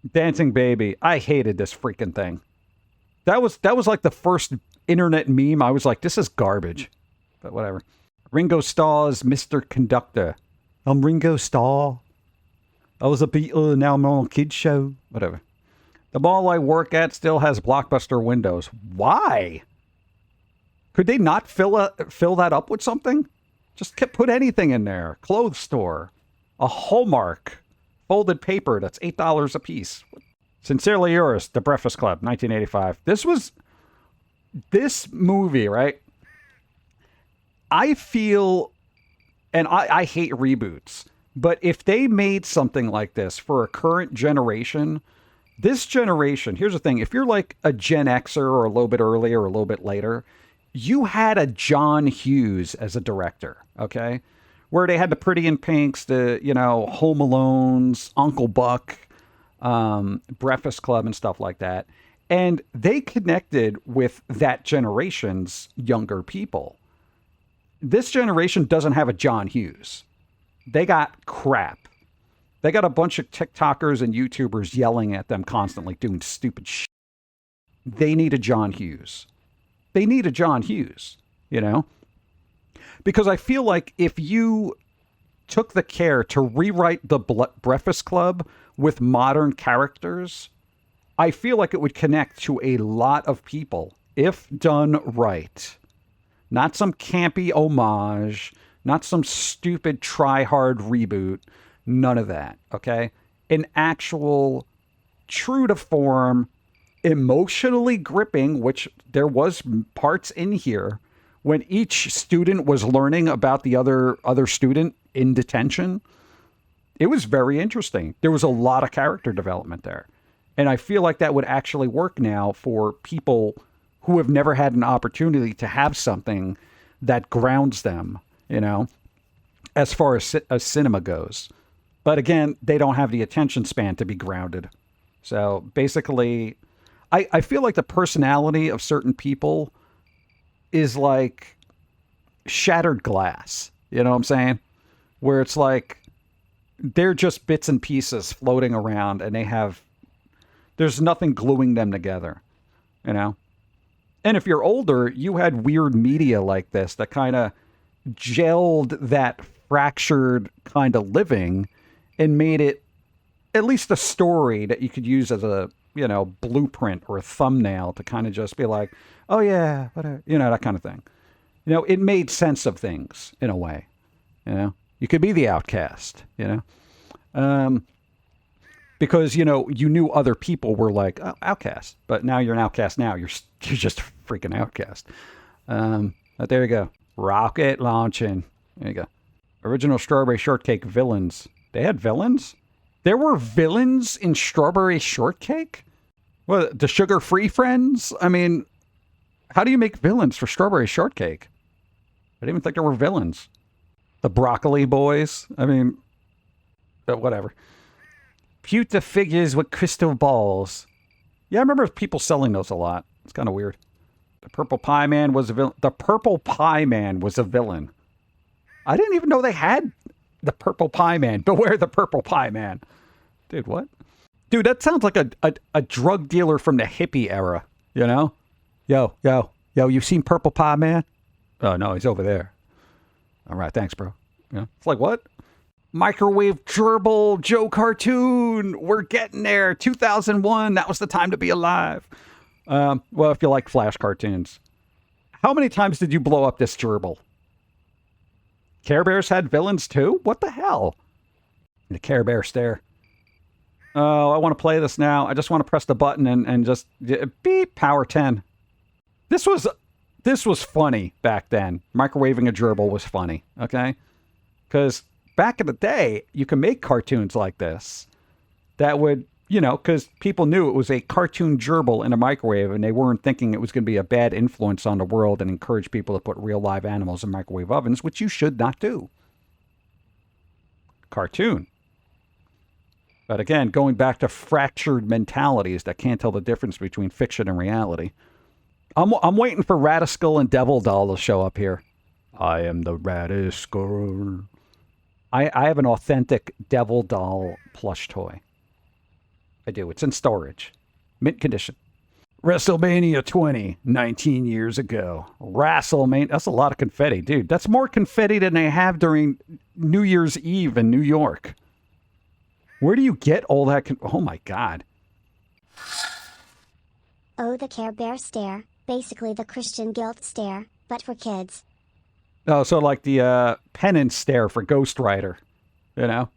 Dancing Baby. I hated this freaking thing. That was like the first internet meme. I was like, this is garbage. But whatever. Ringo Starr's Mr. Conductor. I'm Ringo Starr. I was a Beatle and now I'm on a kid's show. Whatever. The mall I work at still has Blockbuster windows. Why? Could they not fill that up with something? Just put anything in there. Clothes store. A Hallmark. Folded paper that's $8 a piece. Sincerely yours, The Breakfast Club, 1985. This movie, right? I feel, and I hate reboots, but if they made something like this for a current generation, this generation, here's the thing, if you're like a Gen Xer or a little bit earlier or a little bit later, you had a John Hughes as a director, okay? Where they had the Pretty in Pinks, the, Home Alones, Uncle Buck, Breakfast Club and stuff like that. And they connected with that generation's younger people. This generation doesn't have a John Hughes. They got crap. They got a bunch of TikTokers and YouTubers yelling at them constantly, doing stupid shit. They need a John Hughes. They need a John Hughes, Because I feel like if you took the care to rewrite the Breakfast Club with modern characters, I feel like it would connect to a lot of people if done right. Not some campy homage, not some stupid try-hard reboot, none of that, okay? An actual, true-to-form, emotionally gripping, which there was parts in here, when each student was learning about the other student in detention. It was very interesting. There was a lot of character development there. And I feel like that would actually work now for people who have never had an opportunity to have something that grounds them, as far as cinema goes. But again, they don't have the attention span to be grounded. So basically, I feel like the personality of certain people is like shattered glass. You know what I'm saying? Where it's like they're just bits and pieces floating around and there's nothing gluing them together, And if you're older, you had weird media like this that kind of gelled that fractured kind of living and made it at least a story that you could use as a, blueprint or a thumbnail to kind of just be like, oh yeah, whatever, that kind of thing. It made sense of things in a way, You could be the outcast, because, you knew other people were like, oh, outcast, but now you're an outcast now. You're just a freaking outcast. But there you go. Rocket launching. There you go. Original Strawberry Shortcake villains. They had villains? There were villains in Strawberry Shortcake? Well, the sugar-free friends? I mean, how do you make villains for Strawberry Shortcake? I didn't even think there were villains. The Broccoli Boys? I mean, whatever. Pewter figures with crystal balls. Yeah, I remember people selling those a lot. It's kind of weird. The Purple Pie Man was a villain. The Purple Pie Man was a villain. I didn't even know they had the Purple Pie Man. Beware the Purple Pie Man. Dude, what? Dude, that sounds like a drug dealer from the hippie era, Yo, you seen Purple Pie Man? Oh, no, he's over there. All right, thanks, bro. It's like, what? Microwave Gerbil Joe cartoon. We're getting there. 2001. That was the time to be alive. Well, if you like Flash cartoons. How many times did you blow up this gerbil? Care Bears had villains too? What the hell? The Care Bear stare. Oh, I want to play this now. I just want to press the button and just beep, power 10. This was funny back then. Microwaving a gerbil was funny, okay? Because back in the day, you can make cartoons like this that would, because people knew it was a cartoon gerbil in a microwave and they weren't thinking it was going to be a bad influence on the world and encourage people to put real live animals in microwave ovens, which you should not do. Cartoon. But again, going back to fractured mentalities that can't tell the difference between fiction and reality. I'm waiting for Radiskull and Devil Doll to show up here. I am the I have an authentic Devil Doll plush toy. I do. It's in storage. Mint condition. WrestleMania 20, 19 years ago. WrestleMania. That's a lot of confetti, dude. That's more confetti than they have during New Year's Eve in New York. Where do you get all that? Oh, my God. Oh, the Care Bear stare. Basically the Christian guilt stare, but for kids. Oh, so like the penance stare for Ghost Rider, you know?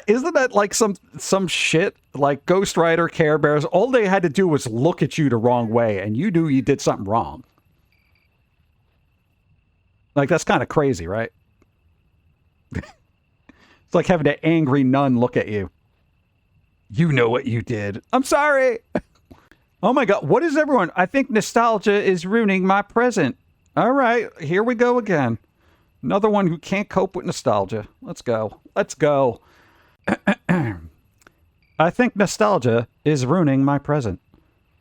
Isn't that like some shit? Like Ghost Rider, Care Bears, all they had to do was look at you the wrong way, and you knew you did something wrong. Like, that's kind of crazy, right? It's like having an angry nun look at you. You know what you did. I'm sorry. Oh my God. What is everyone? I think nostalgia is ruining my present. All right. Here we go again. Another one who can't cope with nostalgia. Let's go. Let's go. I think nostalgia is ruining my present.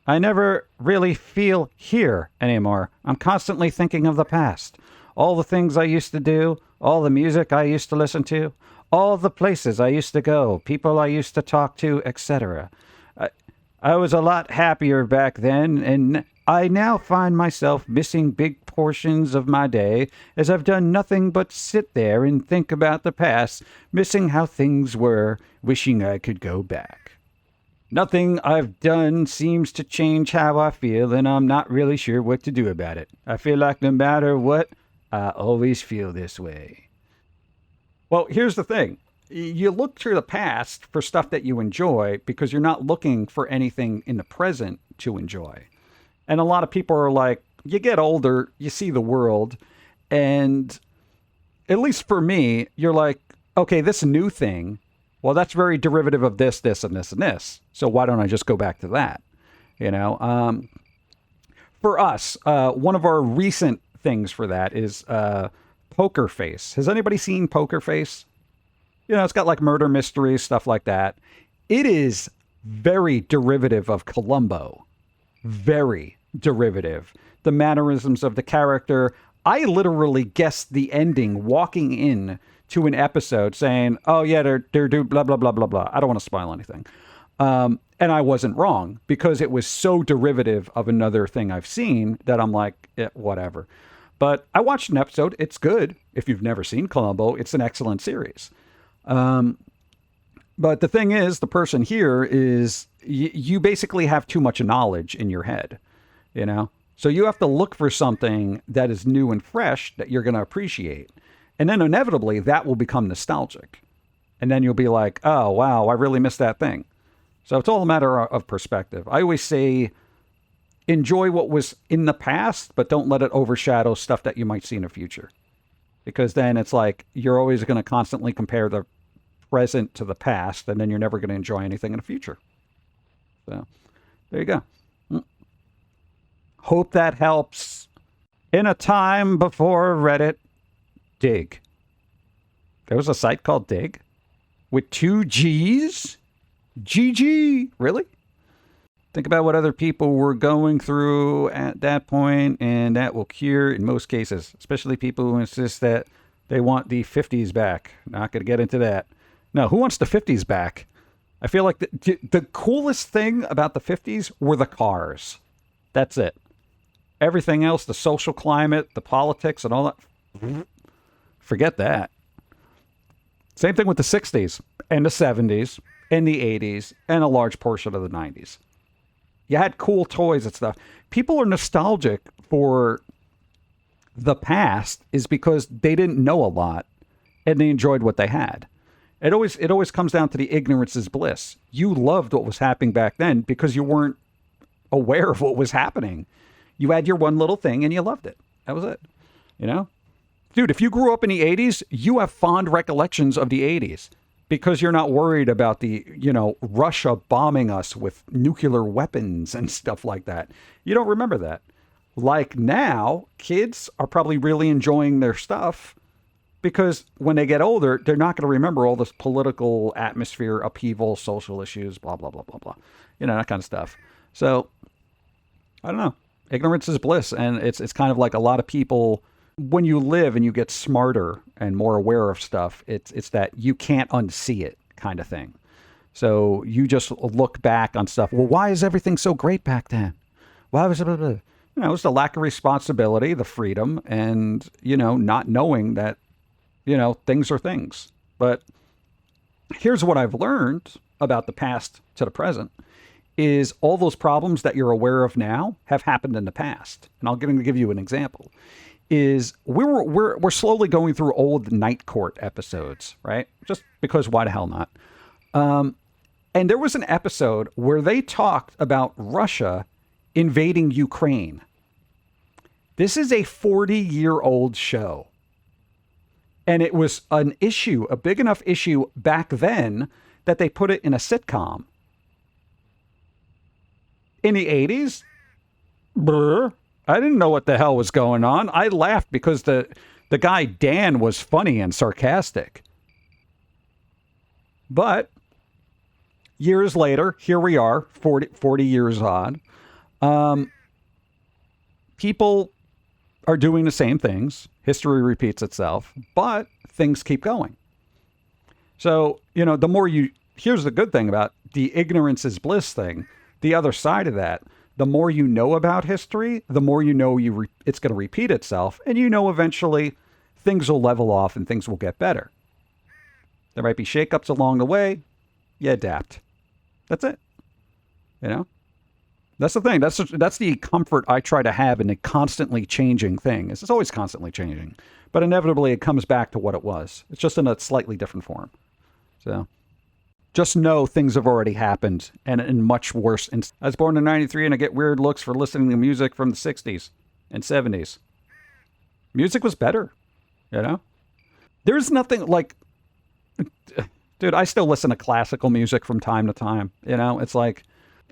I never really feel here anymore. I'm constantly thinking of the past. All the things I used to do, all the music I used to listen to, all the places I used to go, people I used to talk to, etc. I was a lot happier back then, and I now find myself missing big portions of my day as I've done nothing but sit there and think about the past, missing how things were, wishing I could go back. Nothing I've done seems to change how I feel, and I'm not really sure what to do about it. I feel like no matter what, I always feel this way. Well, here's the thing. You look through the past for stuff that you enjoy because you're not looking for anything in the present to enjoy. And a lot of people are like, you get older, you see the world, and at least for me, you're like, okay, this new thing, well, that's very derivative of this, this, and this, and this. So why don't I just go back to that? You know, for us, one of our recent things for that is Poker Face. Has anybody seen Poker Face? You know, it's got like murder mysteries, stuff like that. It is very derivative of Columbo. Very derivative. The mannerisms of the character. I literally guessed the ending walking in to an episode saying, oh yeah, they're blah, blah, blah, blah, blah. I don't want to spoil anything. And I wasn't wrong because it was so derivative of another thing I've seen that I'm like, whatever. But I watched an episode. It's good. If you've never seen Columbo, it's an excellent series. But the thing is, the person here is, you basically have too much knowledge in your head, you know? So you have to look for something that is new and fresh that you're going to appreciate. And then inevitably that will become nostalgic. And then you'll be like, oh, wow, I really missed that thing. So it's all a matter of perspective. I always say, enjoy what was in the past, but don't let it overshadow stuff that you might see in the future. Because then it's like, you're always going to constantly compare the present to the past, and then you're never going to enjoy anything in the future. So, there you go. Hope that helps. In a time before Reddit, Dig. There was a site called Dig? With 2 G's? GG? Really? Think about what other people were going through at that point, and that will cure in most cases, especially people who insist that they want the 50s back. Not going to get into that. No, who wants the 50s back? I feel like the coolest thing about the 50s were the cars. That's it. Everything else, the social climate, the politics, and all that, forget that. Same thing with the 60s, and the 70s, and the 80s, and a large portion of the 90s. You had cool toys and stuff. People are nostalgic for the past is because they didn't know a lot and they enjoyed what they had. It always comes down to the ignorance is bliss. You loved what was happening back then because you weren't aware of what was happening. You had your one little thing and you loved it. That was it. You know? Dude, if you grew up in the 80s, you have fond recollections of the 80s. Because you're not worried about the, Russia bombing us with nuclear weapons and stuff like that. You don't remember that. Like now, kids are probably really enjoying their stuff because when they get older, they're not going to remember all this political atmosphere, upheaval, social issues, blah, blah, blah, blah, blah. That kind of stuff. So, I don't know. Ignorance is bliss. And it's kind of like a lot of people, when you live and you get smarter and more aware of stuff, it's that you can't unsee it kind of thing. So you just look back on stuff. Well, why is everything so great back then? Why was it? It's the lack of responsibility, the freedom, and, not knowing that, things are things. But here's what I've learned about the past to the present is all those problems that you're aware of now have happened in the past. And I'll give you an example. Is we're slowly going through old Night Court episodes, right? Just because why the hell not? And there was an episode where they talked about Russia invading Ukraine. This is a 40-year-old show. And it was an issue, a big enough issue back then that they put it in a sitcom. In the 80s? Brr. I didn't know what the hell was going on. I laughed because the guy Dan was funny and sarcastic. But years later, here we are, 40 years on. People are doing the same things. History repeats itself, but things keep going. So, the more here's the good thing about the ignorance is bliss thing. The other side of that, the more you know about history, the more you know it's going to repeat itself. And eventually things will level off and things will get better. There might be shakeups along the way. You adapt. That's it. That's the thing. That's the comfort I try to have in a constantly changing thing. It's always constantly changing. But inevitably it comes back to what it was. It's just in a slightly different form. So just know things have already happened and in much worse. I was born in 93 and I get weird looks for listening to music from the 60s and 70s. Music was better, There's nothing like... Dude, I still listen to classical music from time to time. It's like...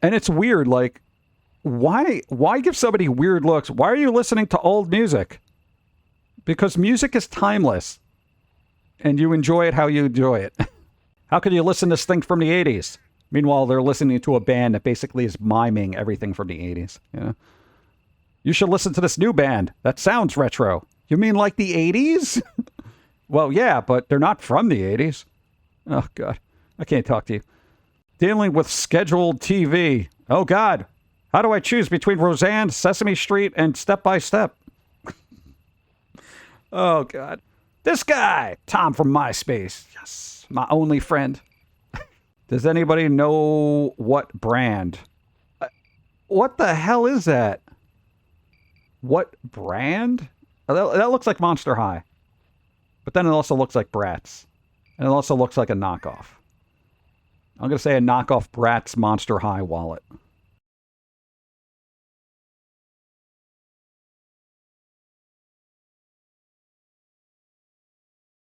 And it's weird, like... Why give somebody weird looks? Why are you listening to old music? Because music is timeless. And you enjoy it how you enjoy it. How can you listen to this thing from the 80s? Meanwhile, they're listening to a band that basically is miming everything from the 80s. You should listen to this new band. That sounds retro. You mean like the 80s? Well, yeah, but they're not from the 80s. Oh, God. I can't talk to you. Dealing with scheduled TV. Oh, God. How do I choose between Roseanne, Sesame Street, and Step by Step? Oh, God. This guy, Tom from MySpace. Yes, my only friend. Does anybody know what brand? What the hell is that? What brand? That looks like Monster High. But then it also looks like Bratz. And it also looks like a knockoff. I'm going to say a knockoff Bratz Monster High wallet.